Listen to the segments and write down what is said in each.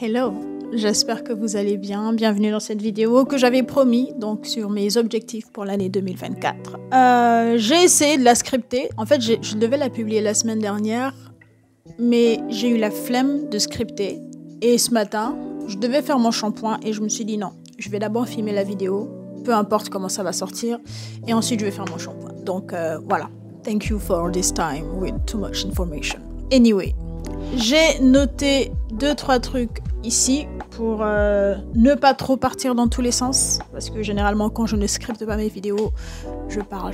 Hello, j'espère que vous allez bien. Bienvenue dans cette vidéo que j'avais promis, donc sur mes objectifs pour l'année 2024. J'ai essayé de la scripter. En fait, je devais la publier la semaine dernière, mais j'ai eu la flemme de scripter. Et ce matin, je devais faire mon shampoing et je me suis dit non, je vais d'abord filmer la vidéo, peu importe comment ça va sortir, et ensuite je vais faire mon shampoing. Donc voilà. Thank you for this time with too much information. Anyway, j'ai noté 2-3 trucs ici pour ne pas trop partir dans tous les sens, parce que généralement quand je ne scripte pas mes vidéos, je parle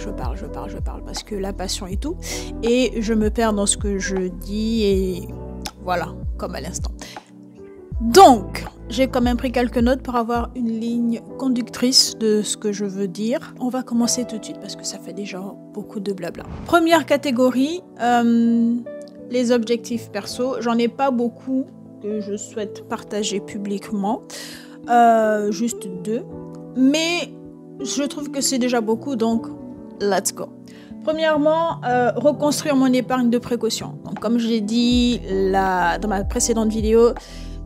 parce que la passion et tout, et je me perds dans ce que je dis et voilà, comme à l'instant. Donc, j'ai quand même pris quelques notes pour avoir une ligne conductrice de ce que je veux dire. On va commencer tout de suite parce que ça fait déjà beaucoup de blabla. Première catégorie, les objectifs perso. J'en ai pas beaucoup que je souhaite partager publiquement, juste 2. Mais je trouve que c'est déjà beaucoup, donc let's go. Premièrement, reconstruire mon épargne de précaution. Donc, comme je l'ai dit dans ma précédente vidéo,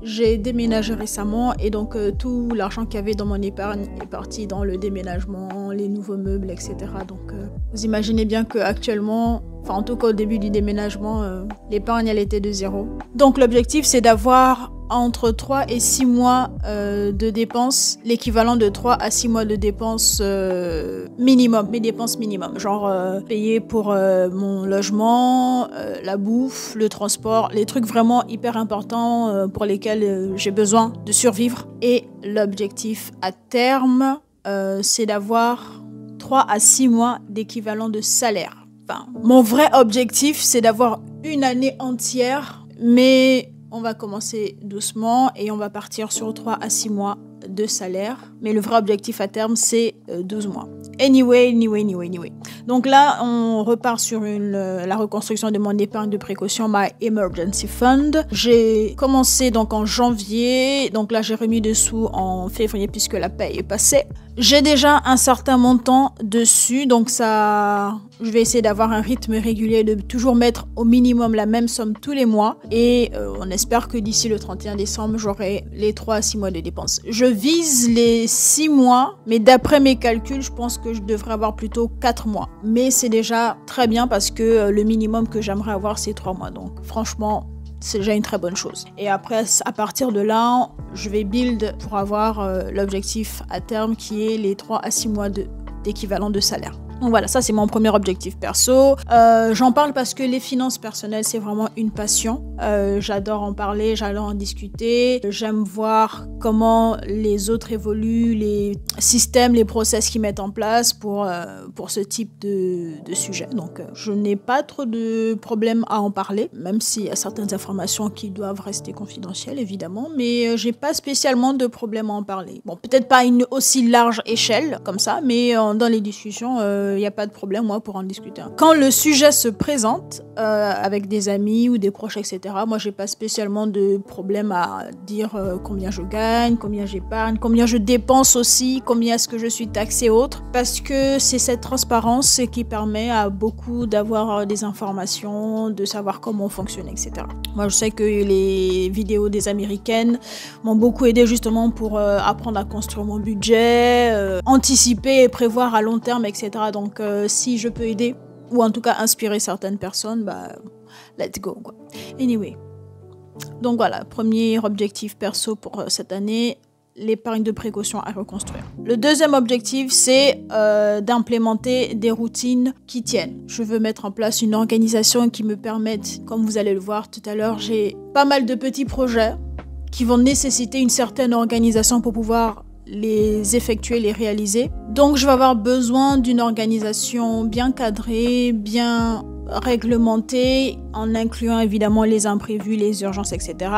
j'ai déménagé récemment et donc tout l'argent qu'il y avait dans mon épargne est parti dans le déménagement, les nouveaux meubles, etc. Donc vous imaginez bien qu'actuellement, enfin en tout cas au début du déménagement, l'épargne elle était de 0. Donc l'objectif c'est d'avoir entre 3 et 6 mois de dépenses, l'équivalent de 3 à 6 mois de dépenses minimum, mes dépenses minimum, genre payer pour mon logement, la bouffe, le transport, les trucs vraiment hyper importants pour lesquels j'ai besoin de survivre. Et l'objectif à terme, c'est d'avoir 3 à 6 mois d'équivalent de salaire. Enfin, mon vrai objectif, c'est d'avoir une année entière, mais on va commencer doucement et on va partir sur 3 à 6 mois de salaire. Mais le vrai objectif à terme, c'est 12 mois. Anyway. Donc là, on repart sur la reconstruction de mon épargne de précaution, My Emergency Fund. J'ai commencé donc en janvier. Donc là, j'ai remis des sous en février puisque la paie est passée. J'ai déjà un certain montant dessus. Donc ça, je vais essayer d'avoir un rythme régulier, de toujours mettre au minimum la même somme tous les mois. Et on espère que d'ici le 31 décembre, j'aurai les 3 à 6 mois de dépenses. Je vise les 6 mois, mais d'après mes calculs, je pense que je devrais avoir plutôt 4 mois. Mais c'est déjà très bien parce que le minimum que j'aimerais avoir, c'est 3 mois. Donc franchement, c'est déjà une très bonne chose. Et après, à partir de là, je vais build pour avoir l'objectif à terme qui est les 3 à 6 mois d'équivalent de salaire. Donc voilà, ça c'est mon premier objectif perso. J'en parle parce que les finances personnelles, c'est vraiment une passion. J'adore en parler, j'adore en discuter. J'aime voir comment les autres évoluent, les systèmes, les process qu'ils mettent en place pour ce type de sujet. Donc je n'ai pas trop de problèmes à en parler, même s'il y a certaines informations qui doivent rester confidentielles, évidemment. Mais j'ai pas spécialement de problème à en parler. Bon, peut-être pas à une aussi large échelle comme ça, mais dans les discussions, il n'y a pas de problème, moi, pour en discuter. Quand le sujet se présente avec des amis ou des proches, etc., moi, j'ai pas spécialement de problème à dire combien je gagne, combien j'épargne, combien je dépense aussi, combien est-ce que je suis taxée et autres, parce que c'est cette transparence qui permet à beaucoup d'avoir des informations, de savoir comment fonctionner, etc. Moi, je sais que les vidéos des Américaines m'ont beaucoup aidé justement pour apprendre à construire mon budget, anticiper et prévoir à long terme, etc. Donc, si je peux aider, ou en tout cas inspirer certaines personnes, bah, let's go, quoi. Anyway. Donc voilà, premier objectif perso pour cette année, l'épargne de précaution à reconstruire. Le deuxième objectif, c'est d'implémenter des routines qui tiennent. Je veux mettre en place une organisation qui me permette, comme vous allez le voir tout à l'heure, j'ai pas mal de petits projets qui vont nécessiter une certaine organisation pour pouvoir les effectuer, les réaliser. Donc je vais avoir besoin d'une organisation bien cadrée, bien réglementée, en incluant évidemment les imprévus, les urgences, etc.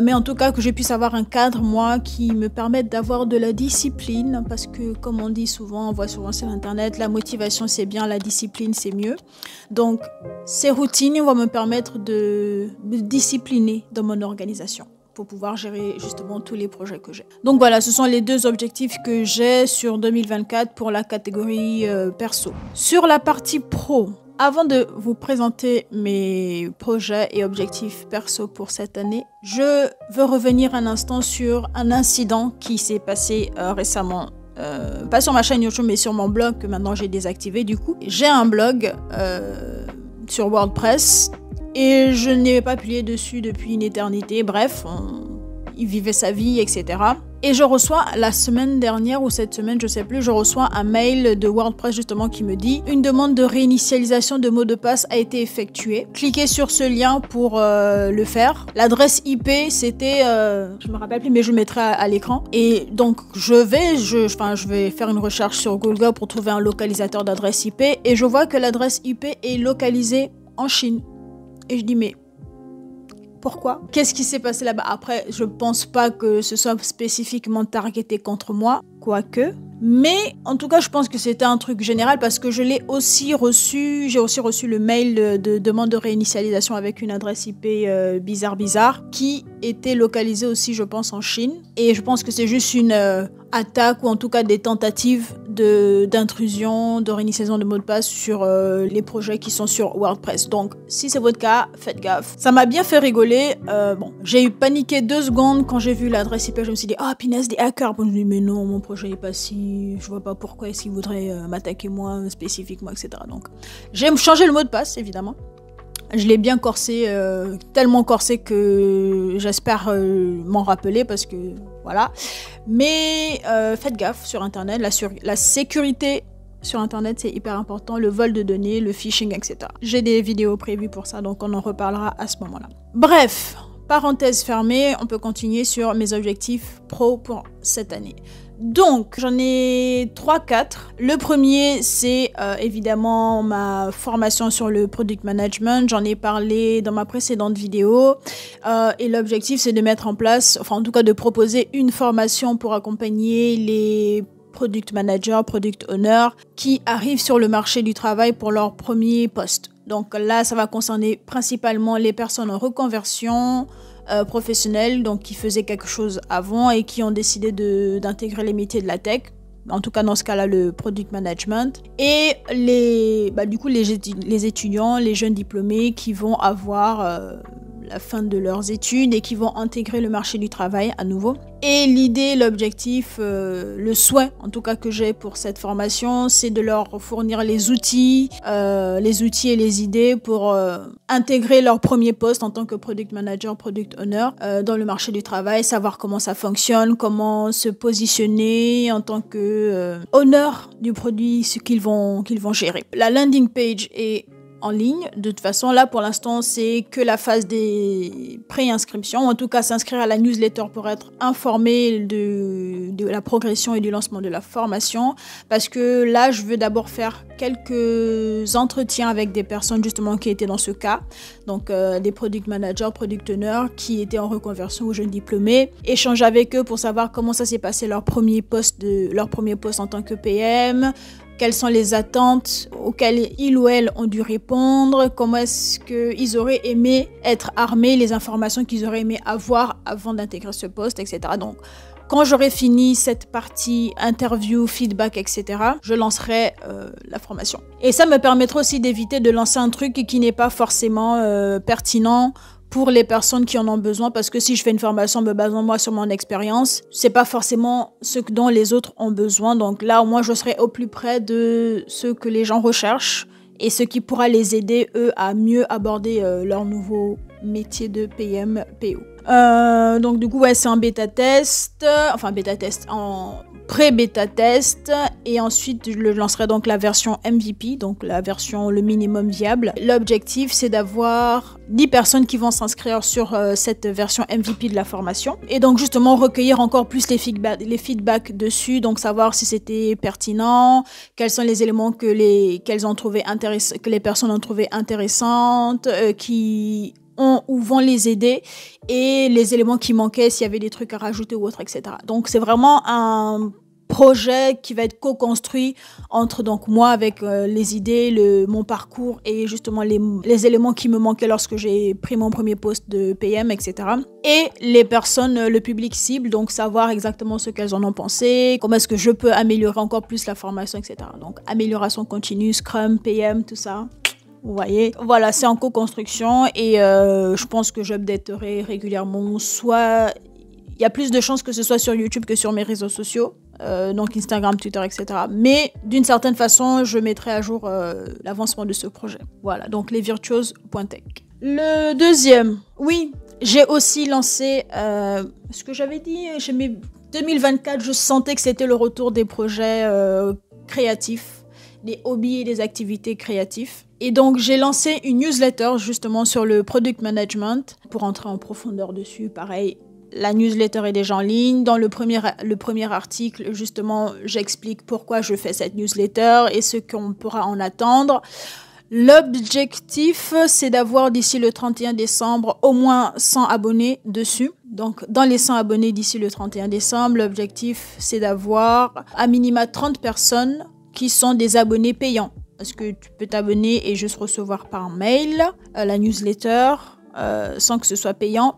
Mais en tout cas que je puisse avoir un cadre, moi, qui me permette d'avoir de la discipline, parce que comme on dit souvent, on voit souvent sur internet, la motivation c'est bien, la discipline c'est mieux. Donc ces routines vont me permettre de me discipliner dans mon organisation pour pouvoir gérer justement tous les projets que j'ai. Donc voilà, ce sont les 2 objectifs que j'ai sur 2024 pour la catégorie perso. Sur la partie pro, Avant de vous présenter mes projets et objectifs perso pour cette année, je veux revenir un instant sur un incident qui s'est passé récemment. Pas sur ma chaîne YouTube, mais sur mon blog que maintenant j'ai désactivé du coup. J'ai un blog sur WordPress et je n'ai pas publié dessus depuis une éternité. Bref, il vivait sa vie, etc. Et je reçois la semaine dernière ou cette semaine, je sais plus, je reçois un mail de WordPress justement qui me dit « Une demande de réinitialisation de mot de passe a été effectuée. Cliquez sur ce lien pour le faire. » L'adresse IP, c'était, je me rappelle plus, mais je le mettrai à l'écran. Et donc, je vais faire une recherche sur Google pour trouver un localisateur d'adresse IP. Et je vois que l'adresse IP est localisée en Chine. Et je dis « Mais... pourquoi? Qu'est-ce qui s'est passé là-bas? » Après, je pense pas que ce soit spécifiquement targeté contre moi, quoique. Mais en tout cas, je pense que c'était un truc général parce que je l'ai aussi reçu. J'ai aussi reçu le mail de demande de réinitialisation avec une adresse IP bizarre qui était localisée aussi, je pense, en Chine. Et je pense que c'est juste une attaque ou en tout cas des tentatives d'intrusion, de réinitialisation de mots de passe sur les projets qui sont sur WordPress. Donc, si c'est votre cas, faites gaffe. Ça m'a bien fait rigoler. Bon, j'ai eu paniqué 2 secondes quand j'ai vu l'adresse IP. Je me suis dit, ah, punaise, des hackers. Bon, je me suis dit, mais non, mon projet n'est pas si... Je vois pas pourquoi est-ce qu'ils voudraient m'attaquer moi, spécifiquement, etc. Donc, j'ai changé le mot de passe, évidemment. Je l'ai bien corsé, tellement corsé que j'espère m'en rappeler parce que voilà. Mais faites gaffe sur Internet, la sécurité sur Internet c'est hyper important, le vol de données, le phishing, etc. J'ai des vidéos prévues pour ça, donc on en reparlera à ce moment-là. Bref, parenthèse fermée, on peut continuer sur mes objectifs pro pour cette année. Donc, j'en ai 3-4. Le premier, c'est évidemment ma formation sur le product management. J'en ai parlé dans ma précédente vidéo. Et l'objectif, c'est de mettre en place, enfin en tout cas de proposer une formation pour accompagner les product managers, product owners qui arrivent sur le marché du travail pour leur premier poste. Donc là, ça va concerner principalement les personnes en reconversion, professionnels, donc qui faisaient quelque chose avant et qui ont décidé d'intégrer les métiers de la tech, en tout cas dans ce cas-là le product management, et du coup les étudiants, les jeunes diplômés qui vont avoir la fin de leurs études et qui vont intégrer le marché du travail à nouveau. Et l'idée, l'objectif, le souhait en tout cas que j'ai pour cette formation, c'est de leur fournir les outils et les idées pour intégrer leur premier poste en tant que product manager, product owner dans le marché du travail, savoir comment ça fonctionne, comment se positionner en tant que owner du produit, ce qu'ils vont gérer. La landing page est en ligne. De toute façon, là, pour l'instant, c'est que la phase des pré-inscriptions. En tout cas, s'inscrire à la newsletter pour être informé de la progression et du lancement de la formation. Parce que là, je veux d'abord faire quelques entretiens avec des personnes justement qui étaient dans ce cas. Donc, des product managers, product owners qui étaient en reconversion aux jeunes diplômés. Échanger avec eux pour savoir comment ça s'est passé leur premier poste en tant que PM. Quelles sont les attentes auxquelles ils ou elles ont dû répondre, comment est-ce qu'ils auraient aimé être armés, les informations qu'ils auraient aimé avoir avant d'intégrer ce poste, etc. Donc, quand j'aurai fini cette partie interview, feedback, etc., je lancerai la formation. Et ça me permettra aussi d'éviter de lancer un truc qui n'est pas forcément pertinent pour les personnes qui en ont besoin, parce que si je fais une formation me basant moi sur mon expérience, c'est pas forcément ce dont les autres ont besoin. Donc là, au moins, je serai au plus près de ce que les gens recherchent et ce qui pourra les aider, eux, à mieux aborder leur nouveau métier de PM, PO. Donc du coup, ouais, c'est un bêta-test, en pré-bêta-test, et ensuite je lancerai donc la version MVP, donc la version le minimum viable. L'objectif, c'est d'avoir 10 personnes qui vont s'inscrire sur cette version MVP de la formation, et donc justement recueillir encore plus les feedbacks dessus, donc savoir si c'était pertinent, quels sont les éléments que les personnes ont trouvé intéressantes, qui ont ou vont les aider, et les éléments qui manquaient, s'il y avait des trucs à rajouter ou autre, etc. Donc c'est vraiment un projet qui va être co-construit entre donc moi avec les idées, mon parcours et justement les éléments qui me manquaient lorsque j'ai pris mon premier poste de PM, etc. Et les personnes, le public cible, donc savoir exactement ce qu'elles en ont pensé, comment est-ce que je peux améliorer encore plus la formation, etc. Donc amélioration continue, Scrum, PM, tout ça. Vous voyez, voilà, c'est en co-construction et je pense que j'updaterai régulièrement. Soit il y a plus de chances que ce soit sur YouTube que sur mes réseaux sociaux, donc Instagram, Twitter, etc. Mais d'une certaine façon, je mettrai à jour l'avancement de ce projet. Voilà, donc lesvirtuoses.tech. Le deuxième, oui, j'ai aussi lancé ce que j'avais dit, 2024, je sentais que c'était le retour des projets créatifs, des hobbies et des activités créatives. Et donc, j'ai lancé une newsletter justement sur le product management pour entrer en profondeur dessus. Pareil, la newsletter est déjà en ligne. Dans le premier article, justement, j'explique pourquoi je fais cette newsletter et ce qu'on pourra en attendre. L'objectif, c'est d'avoir d'ici le 31 décembre au moins 100 abonnés dessus. Donc, dans les 100 abonnés d'ici le 31 décembre, l'objectif, c'est d'avoir à minima 30 personnes qui sont des abonnés payants. Parce que tu peux t'abonner et juste recevoir par mail la newsletter sans que ce soit payant.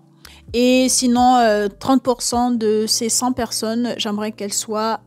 Et sinon, 30% de ces 100 personnes, j'aimerais qu'elles soient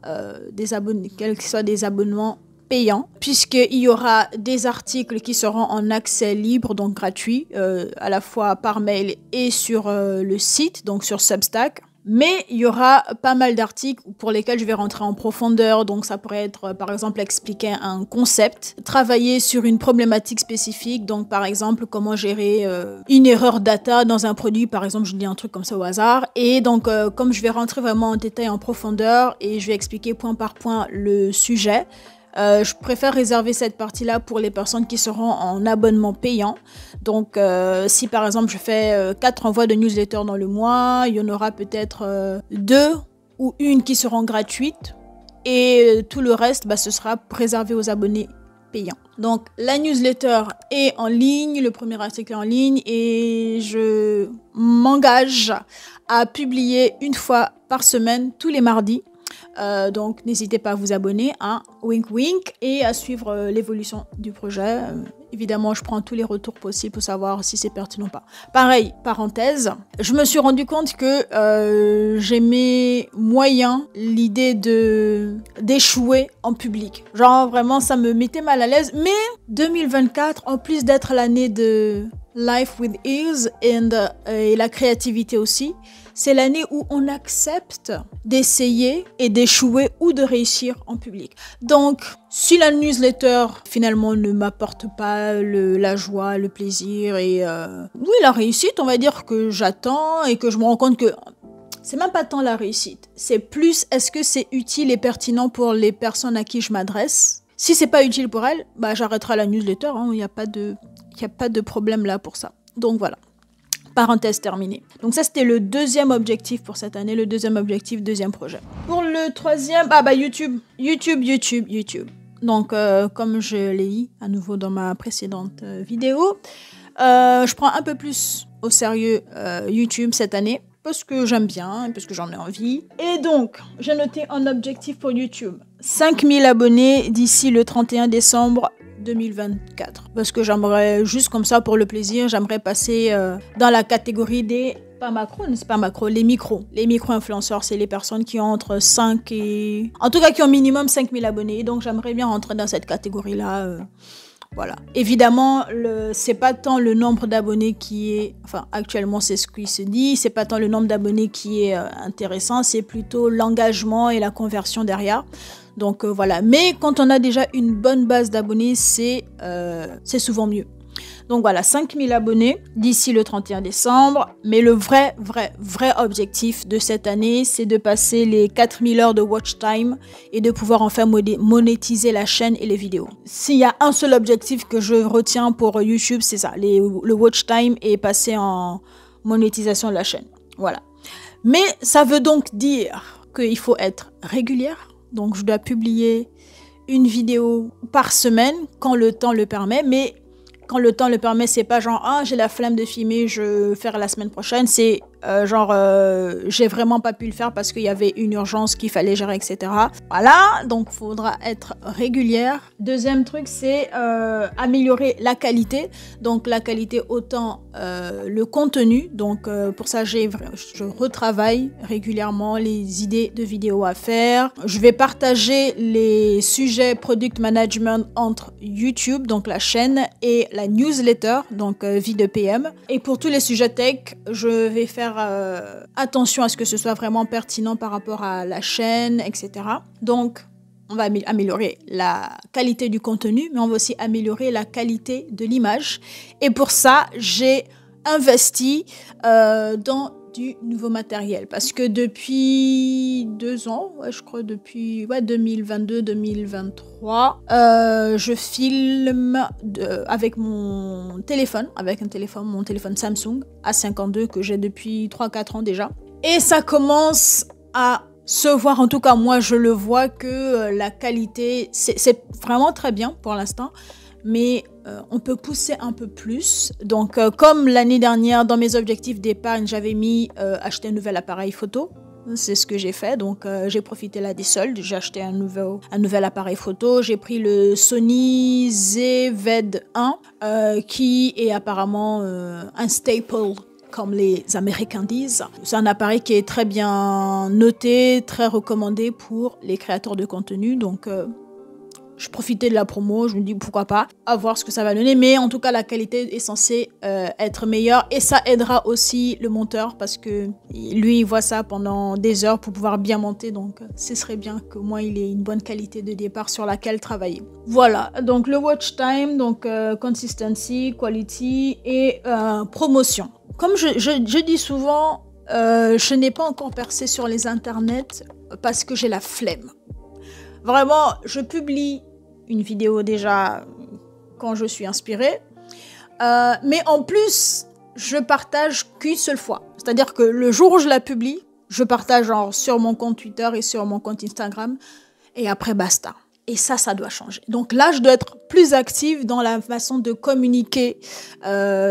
des abonnements payants, puisqu'il y aura des articles qui seront en accès libre, donc gratuit, à la fois par mail et sur le site, donc sur Substack. Mais il y aura pas mal d'articles pour lesquels je vais rentrer en profondeur. Donc ça pourrait être par exemple expliquer un concept, travailler sur une problématique spécifique. Donc par exemple comment gérer une erreur data dans un produit. Par exemple je dis un truc comme ça au hasard. Et donc comme je vais rentrer vraiment en détail en profondeur et je vais expliquer point par point le sujet, je préfère réserver cette partie-là pour les personnes qui seront en abonnement payant. Donc, si par exemple je fais 4 envois de newsletter dans le mois, il y en aura peut-être 2 ou une qui seront gratuites. Et tout le reste, ce sera réservé aux abonnés payants. Donc, la newsletter est en ligne, le premier article est en ligne et je m'engage à publier une fois par semaine, tous les mardis. Donc n'hésitez pas à vous abonner, hein, wink wink, et à suivre l'évolution du projet. Évidemment, je prends tous les retours possibles pour savoir si c'est pertinent ou pas. Pareil, parenthèse, je me suis rendu compte que j'aimais moyen l'idée d'échouer en public. Genre vraiment, ça me mettait mal à l'aise. Mais 2024, en plus d'être l'année de Life with Ease et la créativité aussi, c'est l'année où on accepte d'essayer et d'échouer ou de réussir en public. Donc, si la newsletter finalement ne m'apporte pas la joie, le plaisir et oui, la réussite, on va dire que j'attends et que je me rends compte que c'est même pas tant la réussite. C'est plus est-ce que c'est utile et pertinent pour les personnes à qui je m'adresse. Si c'est pas utile pour elles, j'arrêterai la newsletter. Il n'y a pas de problème là pour ça. Donc voilà. Parenthèse terminée. Donc ça, c'était le deuxième objectif pour cette année, le deuxième objectif, deuxième projet. Pour le troisième, YouTube. Donc, comme je l'ai dit à nouveau dans ma précédente vidéo, je prends un peu plus au sérieux YouTube cette année parce que j'aime bien et parce que j'en ai envie. Et donc, j'ai noté un objectif pour YouTube. 5000 abonnés d'ici le 31 décembre 2024. Parce que j'aimerais, juste comme ça pour le plaisir, j'aimerais passer dans la catégorie des... les micros. Les micro-influenceurs, c'est les personnes qui ont entre 5 et... En tout cas, qui ont minimum 5000 abonnés. Donc, j'aimerais bien rentrer dans cette catégorie-là. Voilà. Évidemment, c'est pas tant le nombre d'abonnés qui est... Enfin, actuellement, c'est ce qui se dit. C'est pas tant le nombre d'abonnés qui est intéressant. C'est plutôt l'engagement et la conversion derrière. Donc, voilà. Mais quand on a déjà une bonne base d'abonnés, c'est souvent mieux. Donc voilà, 5000 abonnés d'ici le 31 décembre. Mais le vrai objectif de cette année, c'est de passer les 4000 heures de watch time et de pouvoir enfin monétiser la chaîne et les vidéos. S'il y a un seul objectif que je retiens pour YouTube, c'est ça, le watch time et passer en monétisation de la chaîne. Voilà. Mais ça veut donc dire qu'il faut être régulière. Donc je dois publier une vidéo par semaine quand le temps le permet, mais quand le temps le permet, c'est pas genre « Ah, j'ai la flemme de filmer, je vais faire la semaine prochaine ». C'est J'ai vraiment pas pu le faire parce qu'il y avait une urgence qu'il fallait gérer, etc. Voilà, donc faudra être régulière. Deuxième truc, c'est améliorer la qualité. Donc la qualité, autant le contenu. Donc pour ça, je retravaille régulièrement les idées de vidéos à faire. Je vais partager les sujets product management entre YouTube, donc la chaîne, et la newsletter, donc Vie de PM. Et pour tous les sujets tech, je vais faire attention à ce que ce soit vraiment pertinent par rapport à la chaîne, etc. Donc, on va améliorer la qualité du contenu, mais on va aussi améliorer la qualité de l'image. Et pour ça, j'ai investi dans du nouveau matériel. Parce que depuis 2 ans, je crois depuis 2022-2023, je filme avec mon téléphone, mon téléphone Samsung A52 que j'ai depuis 3-4 ans déjà. Et ça commence à se voir, en tout cas moi je le vois, que la qualité, c'est vraiment très bien pour l'instant. Mais on peut pousser un peu plus. Donc, comme l'année dernière, dans mes objectifs d'épargne, j'avais mis acheter un nouvel appareil photo. C'est ce que j'ai fait. Donc, j'ai profité là des soldes. J'ai acheté un nouvel appareil photo. J'ai pris le Sony ZV-1 qui est apparemment un staple, comme les Américains disent. C'est un appareil qui est très bien noté, très recommandé pour les créateurs de contenu. Donc, je profitais de la promo, je me dis pourquoi pas, à voir ce que ça va donner. Mais en tout cas, la qualité est censée être meilleure. Et ça aidera aussi le monteur parce que lui, il voit ça pendant des heures pour pouvoir bien monter. Donc, ce serait bien que moi, il ait une bonne qualité de départ sur laquelle travailler. Voilà, donc le watch time, donc consistency, quality et promotion. Comme je dis souvent, je n'ai pas encore percé sur les internets parce que j'ai la flemme. Vraiment, je publie une vidéo déjà quand je suis inspirée. Mais en plus, je partage qu'une seule fois. C'est-à-dire que le jour où je la publie, je partage sur mon compte Twitter et sur mon compte Instagram. Et après, basta. Et ça doit changer. Donc là, je dois être plus active dans la façon de communiquer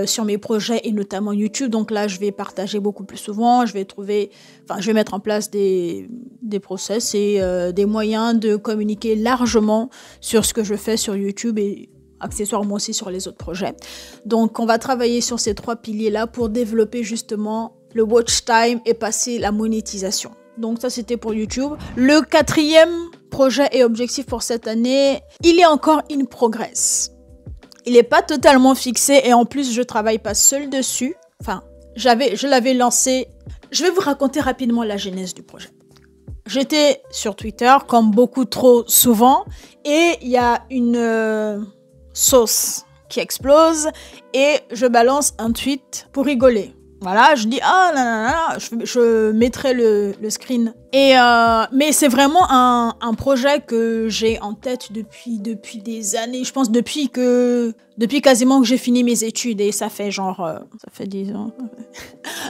sur mes projets et notamment YouTube. Donc là, je vais partager beaucoup plus souvent. Je vais mettre en place des process et des moyens de communiquer largement sur ce que je fais sur YouTube et accessoirement aussi sur les autres projets. Donc, on va travailler sur ces 3 piliers-là pour développer justement le watch time et passer la monétisation. Donc ça, c'était pour YouTube. Le 4e projet et objectif pour cette année, il est encore in progress. Il n'est pas totalement fixé et en plus, je travaille pas seule dessus. Enfin, je l'avais lancé. Je vais vous raconter rapidement la genèse du projet. J'étais sur Twitter, comme beaucoup trop souvent, et il y a une sauce qui explose et je balance un tweet pour rigoler. Voilà, je dis je mettrai le screen. Et mais c'est vraiment un projet que j'ai en tête depuis des années. Je pense depuis quasiment que j'ai fini mes études et ça fait 10 ans.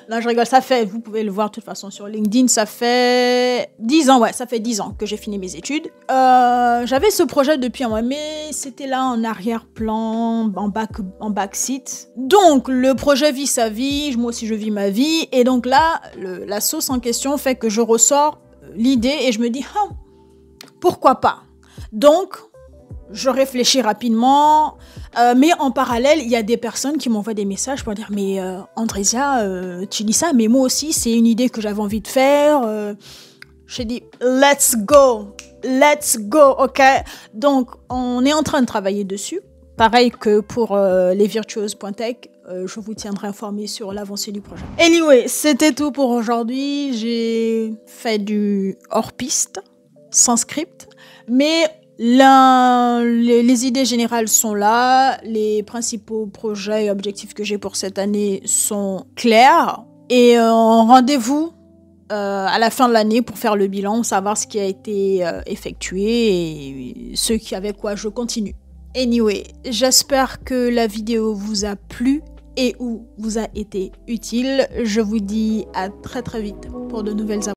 Non, je rigole, vous pouvez le voir de toute façon sur LinkedIn, ça fait 10 ans, ça fait 10 ans que j'ai fini mes études. J'avais ce projet depuis un mois, mais c'était là en arrière-plan, en backseat. Donc, le projet vit sa vie, moi aussi je vis ma vie, et donc là, la sauce en question fait que je ressors l'idée et je me dis, pourquoi pas? Donc, je réfléchis rapidement, mais en parallèle, il y a des personnes qui m'envoient des messages pour dire, mais Andrésia, tu dis ça, mais moi aussi, c'est une idée que j'avais envie de faire. J'ai dit, let's go, ok? Donc, on est en train de travailler dessus. Pareil que pour les virtuoses.tech, je vous tiendrai informé sur l'avancée du projet. Anyway, c'était tout pour aujourd'hui. J'ai fait du hors-piste, sans script, mais les idées générales sont là. Les principaux projets et objectifs que j'ai pour cette année sont clairs. Et rendez-vous à la fin de l'année pour faire le bilan, savoir ce qui a été effectué et ce avec quoi je continue. Anyway, j'espère que la vidéo vous a plu et ou vous a été utile. Je vous dis à très très vite pour de nouvelles aventures.